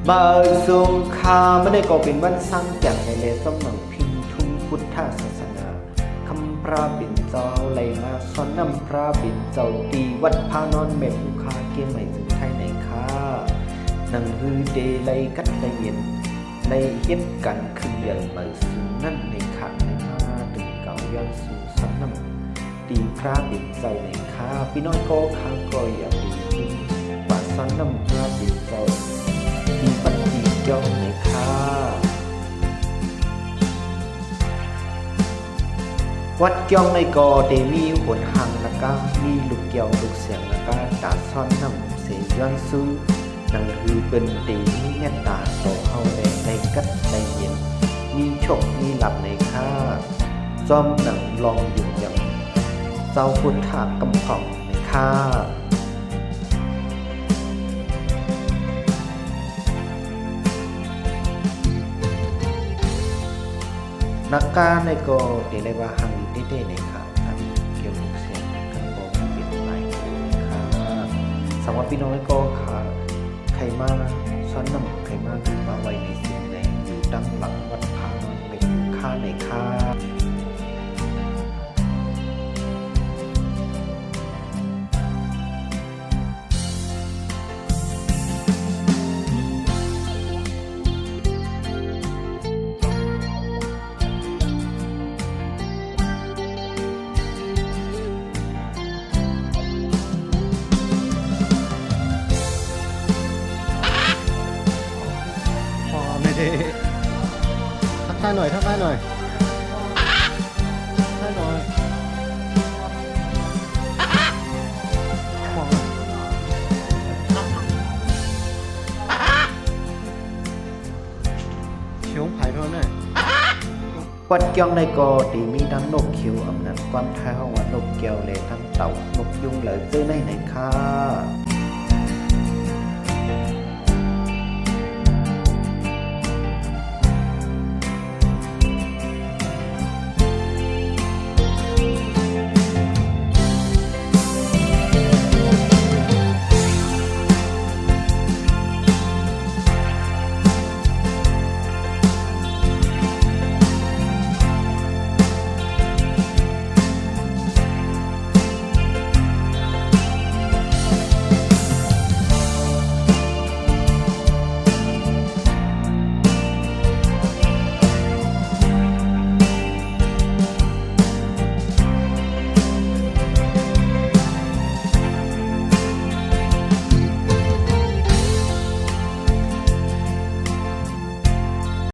บาสงคาไม่ได้ก่อเป็นวันสร้างจากในเลสมหนังพิมพ์ทุ่งพุทธศาสนาคำพระปิ่นเจ้าไหลมาซ้อนน้ำพระปิ่นเจ้าตีวัดพานอนเม็ดลูกคาเกี่ยมไม่ถึงไทยในค้านังฮือเดไลกัดละเย็นในเฮ็ดกันขึ้นเดือนมาสู่นั่นในขันในมาตึงเก่าย้อนสู่ซ้อนน้ำตีพระปิ่นเจ้าในค้าพี่น้อยก็ข้าก็อย่าดีว่าซ้อนน้ำพระปิ่นเจ้าตีปัดตีจ้องในค้าวัดเกี่ยวในกอเดมีหนหางละกามีลูกเกี่ยวลูกเสียงละกาตาซ่อนน้ำเสียย้อนซื้อนังฮือเป็นตีมีเมตตาโตเฮาแดงในกัดในเย็นมีโชคมีหลับในค้าจอมหนังลองอยู่อย่างเจ้าพุทธกำผ่องในค้านักการในก็เดี๋ยวได้ว่าหังเต้ๆในค่ะทำเกี่ยวกับเสียงกันบอกเปลี่ยนไปค่ะสำหรับพี่น้อยก็ค่ะใครมาซ้อนนำใครมาถือมาไว้ในสิ่งใดอยู่ดังหลังวัดพานอนเป็นค่าในค่าไม่ได้ทักทายหน่อยทักทายหน่อยทักทายหน่อยเชียวไผ่เท่านั้น วัดเกี่ยวในกอตีมีทั้งนกเขียวอำนาจความท้ายว่านกแก้วและทั้งเต่านกยุงเหลือเจอในค่า